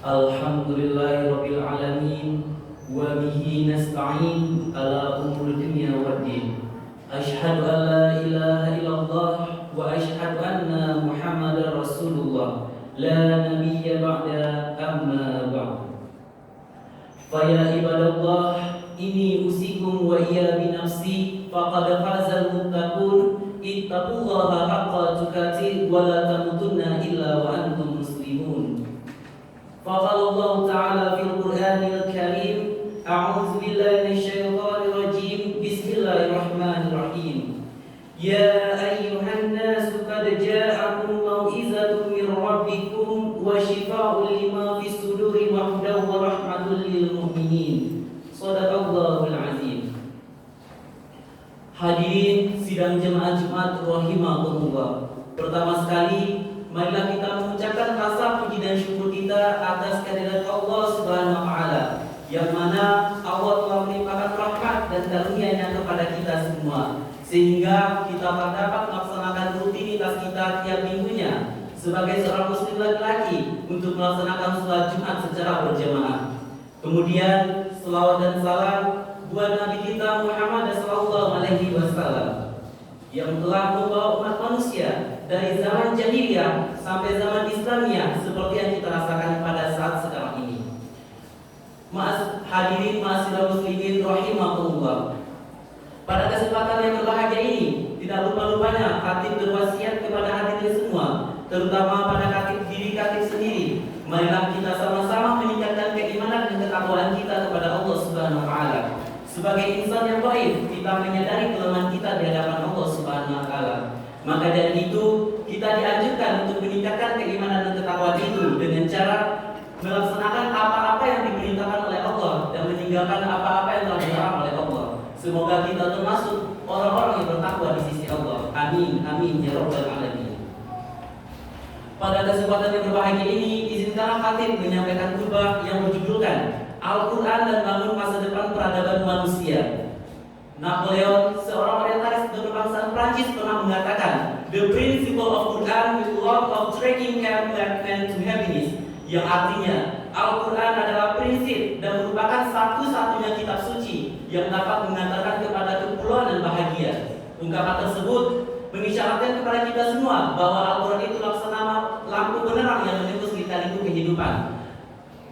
Alhamdulillahirabbil alamin wa bihi nasta'in ala umuri dunya waddin. Asyhadu an la ilaha illallah wa asyhadu anna Muhammadar Rasulullah la nabiyya ba'da amma ba'd. Fa ya ibadallah inni usikum wa iya bi nafsi faqad fazal muttaqun ittaqullaha haqqa tuqatih wa la tamutunna illa wa antum muslimun. فقال الله تعالى في القرآن الكريم أعوذ بالله من الشيطان الرجيم بسم الله الرحمن الرحيم يا أيها الناس قد جاءكم موعظة من ربكم وشفاء لما في الصدور وهدى ورحمة للمؤمنين صدق الله العظيم. Hadirin sidang jemaah Jumat rahimahumullah. Pertama sekali, marilah kita mengucapkan rasa puji dan syukur kita atas kehadirat Allah Subhanahu wa taala, yang mana Allah telah melimpahkan rahmat dan karunia-Nya kepada kita semua, sehingga kita dapat melaksanakan rutinitas kita tiap minggunya sebagai seorang muslim laki-laki untuk melaksanakan sholat Jumat secara berjamaah. Kemudian selawat dan salam buat Nabi kita Muhammad sallallahu alaihi wasallam yang telah membawa umat manusia dari zaman jahiliyah sampai zaman Islamiyah seperti yang kita rasakan pada saat sekarang ini. Hadirin ma'asyiral muslimin rahimahullah. Pada kesempatan yang berbahagia ini, tidak lupa-lupanya khatib berwasiat kepada hadirin semua, terutama pada khatib sendiri. Marilah kita sama-sama meningkatkan keimanan dan ketakwaan kita kepada Allah Subhanahu wa taala. Sebagai insan yang baik, kita menyadari kelemahan kita di hadapan Allah Subhanahu wa taala. Maka dari itu, kita dianjurkan untuk meningkatkan keimanan dan ketakwaan itu dengan cara melaksanakan apa-apa yang diperintahkan oleh Allah dan meninggalkan apa-apa yang telah dilarang oleh Allah. Semoga kita termasuk orang-orang yang bertakwa di sisi Allah. Amin, amin ya rabbal alamin. Pada kesempatan yang berbahagia ini, izinkanlah khatib menyampaikan khutbah yang berjudulkan Al-Quran dan Bangun Masa Depan Peradaban Manusia. Napoleon, seorang orientalis berbangsa Prancis, pernah mengatakan, "The principle of Quran will love of tracking can lead man to happiness," yang artinya Al-Quran adalah prinsip dan merupakan satu-satunya kitab suci yang dapat mengantarkan kepada kepulauan dan bahagia. Ungkapan tersebut mengisyaratkan kepada kita semua bahwa Al-Quran itu laksana lampu penerang yang menembus lika-liku kehidupan.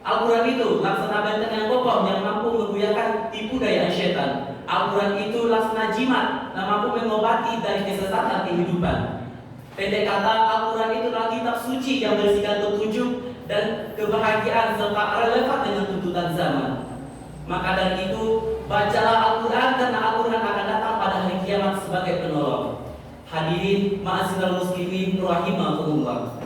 Al-Quran itu laksana benteng yang kokoh yang mampu menggoyahkan tipu daya syaitan. Al-Quran itu laksana jimat yang mampu mengobati dari kesesatan kehidupan. Pendek kata, Al-Quran itu adalah kitab suci yang berisikan petunjuk dan kebahagiaan serta relevan dengan tuntutan zaman. Maka dari itu, bacalah Al-Quran karena Al-Quran akan datang pada hari kiamat sebagai penolong. Hadirin ma'asyiral muslimin rahimahumullah.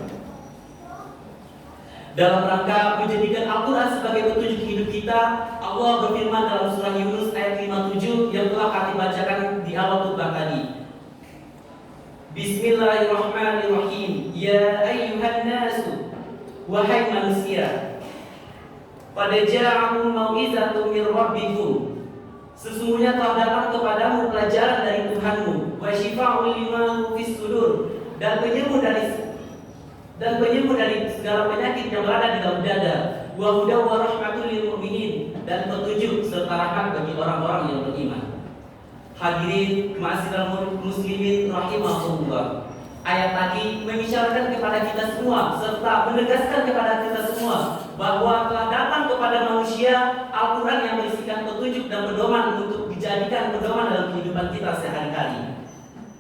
Dalam rangka menjadikan Al-Quran sebagai petunjuk hidup kita, Allah berfirman dalam surah Yunus ayat 57 yang telah kami bacakan di awal khutbah tadi. Bismillahirrahmanirrahim. Ya ayyuhan nasu, wahai manusia, qad ja'akum mau'izatun min rabbikum, sesungguhnya telah datang kepadamu pelajaran dari Tuhanmu, wa syifa'un lima fis sudur, dan penyembuh dari segala penyakit yang berada di dalam dada, wa hudaw wa rahmatul lil mu'minin, dan petunjuk serta rahmat bagi orang-orang yang beriman. Hadirin ma'asyiral muslimin rahimahumullah. Ayat tadi mengisyaratkan kepada kita semua serta menegaskan kepada kita semua bahwa telah datang kepada manusia Al-Quran yang berisikan petunjuk dan pedoman untuk dijadikan pedoman dalam kehidupan kita sehari-hari.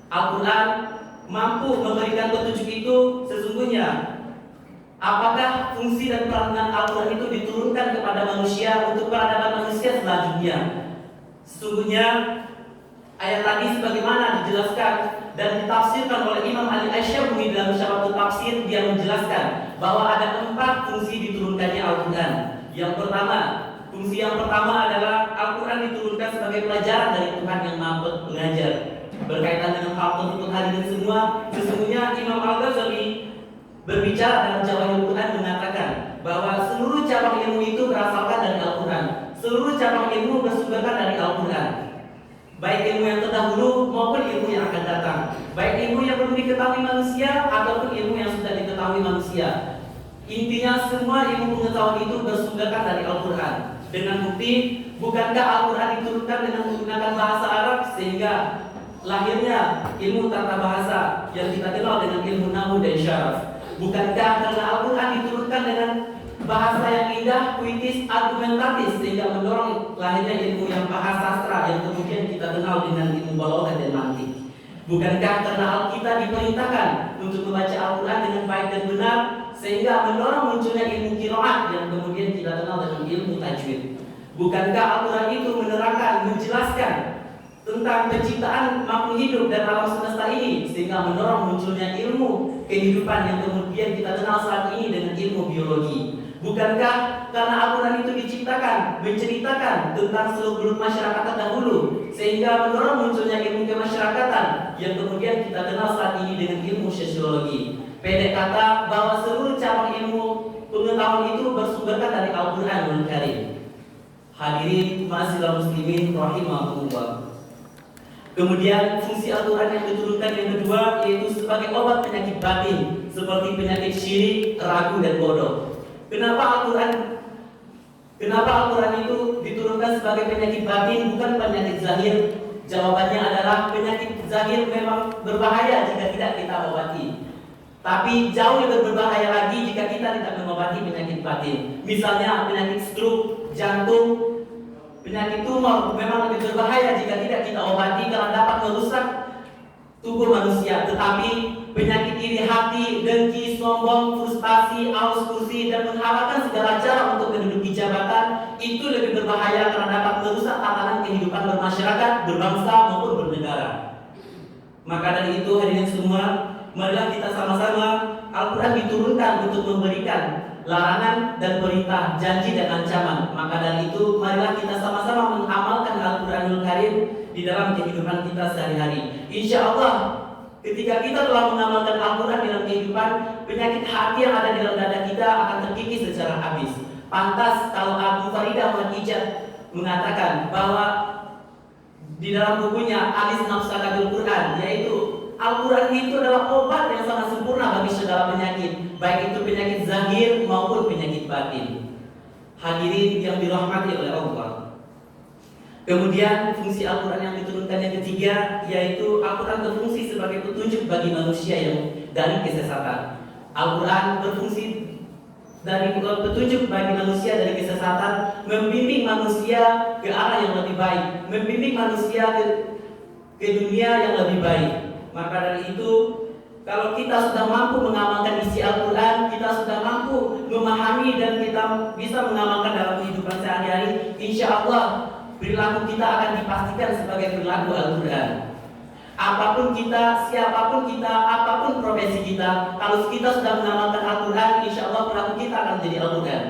Al-Quran mampu memberikan petunjuk itu. Sesungguhnya, apakah fungsi dan peranan Al-Quran itu diturunkan kepada manusia untuk peradaban manusia selanjutnya? Sesungguhnya ayat tadi sebagaimana dijelaskan dan ditafsirkan oleh Imam Ali Asy-Syabuni dalam Syarahul Tafsir, dia menjelaskan bahwa ada 4 fungsi diturunkannya Al-Quran. Fungsi yang pertama adalah Al-Quran diturunkan sebagai pelajaran dari Tuhan yang Maha Pengajar. Berkaitan dengan hal tersebut hadirin semua, sesungguhnya Imam Al-Ghazali berbicara dalam Jawahirul Quran mengatakan bahwa seluruh cabang ilmu itu berasalkan dari Al-Quran. Seluruh cabang ilmu bersumberkan dari Al-Quran. Baik ilmu yang terdahulu maupun ilmu yang akan datang. Baik ilmu yang belum diketahui manusia ataupun ilmu yang sudah diketahui manusia. Intinya semua ilmu pengetahuan itu bersumberkan dari Al-Quran. Dengan bukti, bukankah Al-Quran diturunkan dengan menggunakan bahasa Arab sehingga lahirnya ilmu tata bahasa yang kita kenal dengan ilmu nahwu dan syaraf? Bukankah karena Al-Quran diturunkan dengan bahasa yang indah, puitis, argumentatif sehingga mendorong lahirnya ilmu yang bahasa sastra yang kemudian kita kenal dengan ilmu balaghah dan mantik? Bukankah karena Alkitab diperintahkan untuk membaca Al-Quran dengan baik dan benar sehingga mendorong munculnya ilmu qiraat yang kemudian kita kenal dengan ilmu tajwid? Bukankah Al-Quran itu menerangkan, menjelaskan tentang penciptaan makhluk hidup dan alam semesta ini sehingga mendorong munculnya ilmu kehidupan yang kemudian kita kenal saat ini dengan ilmu biologi? Bukankah karena Al-Quran itu diciptakan menceritakan tentang seluk-beluk masyarakat terdahulu sehingga mendorong munculnya ilmu kemasyarakatan yang kemudian kita kenal saat ini dengan ilmu sosiologi? Pendek kata bahwa seluruh cabang ilmu pengetahuan itu bersumberkan dari Al-Quranul Karim. Hadirin ma'asyiral muslimin rahimahumullah. Kemudian fungsi Al-Quran yang diturunkan yang kedua yaitu sebagai obat penyakit batin seperti penyakit syirik, ragu dan bodoh. Kenapa Al-Quran itu diturunkan sebagai penyakit batin bukan penyakit zahir? Jawabannya adalah penyakit zahir memang berbahaya jika tidak kita obati. Tapi jauh lebih berbahaya lagi jika kita tidak mengobati penyakit batin. Misalnya penyakit stroke, jantung, penyakit tumor memang lebih berbahaya jika tidak kita obati karena dapat merusak tubuh manusia. Tetapi penyakit iri hati, dengki, sombong, frustasi, aus kursi dan menghalalkan segala cara untuk menduduki jabatan itu lebih berbahaya karena dapat merusak tatanan kehidupan bermasyarakat, berbangsa maupun bernegara. Maka dari itu hadirin semua, marilah kita sama-sama, Al-Quran diturunkan untuk memberikan larangan dan perintah, janji dan ancaman. Maka dari itu marilah kita sama-sama mengamalkan Al-Quranul Karim di dalam kehidupan kita sehari-hari. Insya Allah ketika kita telah mengamalkan Al-Quran dalam kehidupan, penyakit hati yang ada di dalam dada kita akan terkikis secara habis. Pantas kalau Abu Faridah Al-Hijab mengatakan bahwa di dalam bukunya Alis Nafsakatul Quran, yaitu Al-Quran itu adalah obat yang sangat sempurna bagi segala penyakit, baik itu penyakit zahir maupun penyakit batin. Hadirin yang dirahmati oleh Allah. Kemudian fungsi Al-Quran yang diturunkan yang ketiga yaitu Al-Quran berfungsi sebagai petunjuk bagi manusia yang dari kesesatan. Al-Quran berfungsi dari petunjuk bagi manusia dari kesesatan, membimbing manusia ke arah yang lebih baik, membimbing manusia ke dunia yang lebih baik. Maka dari itu, kalau kita sudah mampu mengamalkan isi Al-Quran, kita sudah mampu memahami dan kita bisa mengamalkan dalam kehidupan sehari-hari, insya Allah perilaku kita akan dipastikan sebagai perilaku Al-Quran. Apapun kita, siapapun kita, apapun profesi kita, kalau kita sudah mengamalkan Al-Quran, insya Allah perilaku kita akan menjadi Al-Quran.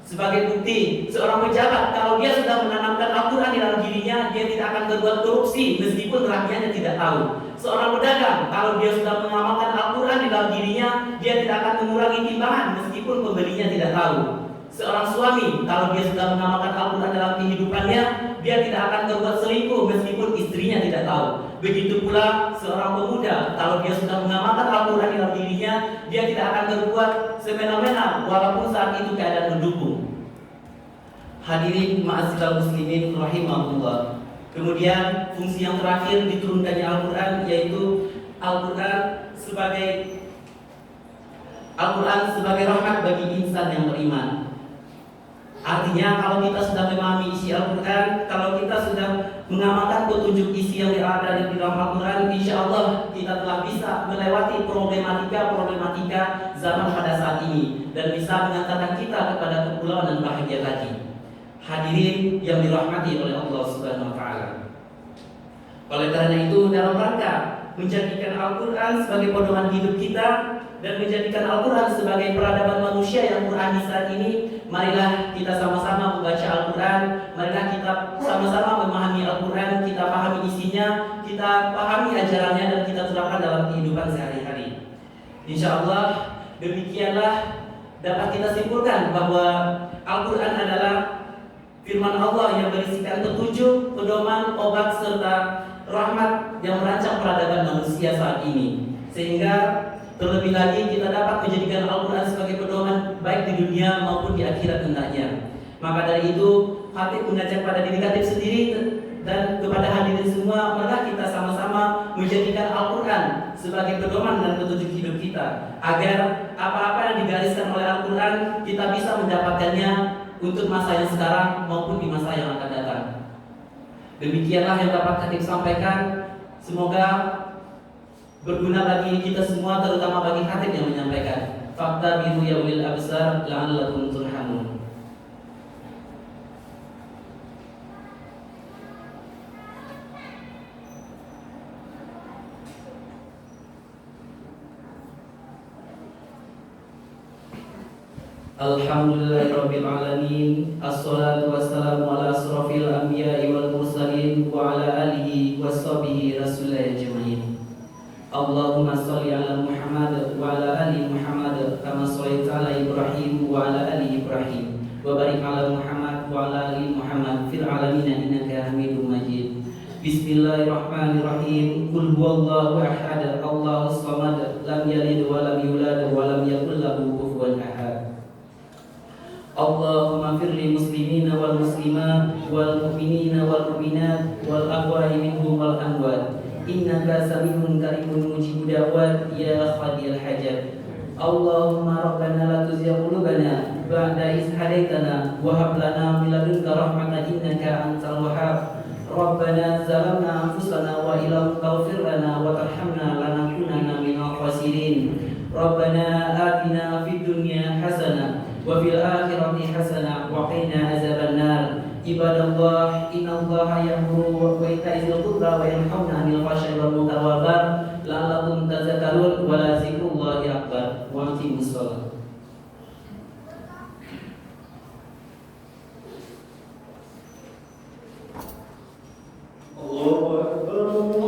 Sebagai bukti, seorang pejabat kalau dia sudah menanamkan Al-Quran di dalam dirinya, dia tidak akan berbuat korupsi meskipun rakyatnya tidak tahu. Seorang pedagang kalau dia sudah mengamalkan Al-Quran di dalam dirinya, dia tidak akan mengurangi timbangan meskipun pembelinya tidak tahu. Seorang suami kalau dia sudah mengamalkan Al-Quran dalam kehidupannya, dia tidak akan berbuat selingkuh meskipun istrinya tidak tahu. Begitu pula seorang pemuda kalau dia sudah mengamalkan Al-Quran dalam dirinya, dia tidak akan berbuat semena-mena walaupun saat itu keadaan mendukung. Hadirin ma'asyiral muslimin rahimahullah. Kemudian fungsi yang terakhir diturunkannya Al-Quran yaitu Al-Quran sebagai rahmat bagi insan yang beriman. Artinya kalau kita sudah memahami isi Al-Quran, kalau kita sudah mengamalkan petunjuk isi yang ada di dalam Al-Quran, insya Allah kita telah bisa melewati problematika zaman pada saat ini dan bisa mengantarkan kita kepada kepulauan dan bahagia lagi. Hadirin yang dirahmati oleh Allah Subhanahu wa Ta'ala. Oleh karena itu, dalam rangka menjadikan Al-Quran sebagai pedoman hidup kita dan menjadikan Al-Quran sebagai peradaban manusia yang Qurani saat ini, marilah kita sama-sama membaca Al-Quran, marilah kita sama-sama memahami Al-Quran, kita pahami isinya, kita pahami ajarannya dan kita terapkan dalam kehidupan sehari-hari. Insya Allah demikianlah dapat kita simpulkan bahwa Al-Quran adalah firman Allah yang berisikan petunjuk, pedoman, obat serta rahmat yang merancang peradaban manusia saat ini. Sehingga Terlebih lagi kita dapat menjadikan Al-Quran sebagai pedoman baik di dunia maupun di akhirat hendaknya. Maka dari itu, khatib mengajak pada diri khatib sendiri dan kepada hadirin semua, marilah kita sama-sama menjadikan Al-Quran sebagai pedoman dan petunjuk hidup kita, agar apa-apa yang digariskan oleh Al-Quran kita bisa mendapatkannya untuk masa yang sekarang maupun di masa yang akan datang. Demikianlah yang dapat khatib sampaikan. Semoga berguna bagi kita semua, terutama bagi khatib yang menyampaikan. Fakta biru ya ulil absar la'allakum turhamun. Alhamdulillahirabbil alamin. Assalatu wassalamu ala asrofil anbiya'i wal mursalin wa ala alihi washabihi rasulillah ajmain. Allahumma shalli ala Muhammad wa ala ali Muhammad kama shallaita ala Ibrahim wa ala ali Ibrahim wa barik ala Muhammad wa ala ali Muhammad fil alamin innaka Hamidum Majid. Bismillahirrahmanirrahim. Qul huwallahu ahad, Allahus samad, lam yalid wa lam yulad wa lam yakul lahu kufuwan ahad. Allahumma firli muslimina wal muslimat wal mu'minina wal mu'minat wal aqwari minhum wal amwat. Innaka sami'un karimun mujibud da'wat ya khadiyal hajat. Allahumma rabbana la tuzigh qulubana ba'da idh hadaitana wa hab lana min ladunka rahmatan innaka antal wahhab. Rabbana zalamna anfusana wa illam taghfir lana wa tarhamna lanakunanna minal khasirin. Rabbana atina fid dunya hasanah wa fil akhirati hasanah wa qina azabannar. Ibadallah, innallaha ya'muru bi ta'zil qurba wa yanhauna 'anil fahsya'i wal munkar wal baghi la'allakum tadhakkarun wa la dzikrullahi akbar. Wa aqimus shalah. Allahu akbar.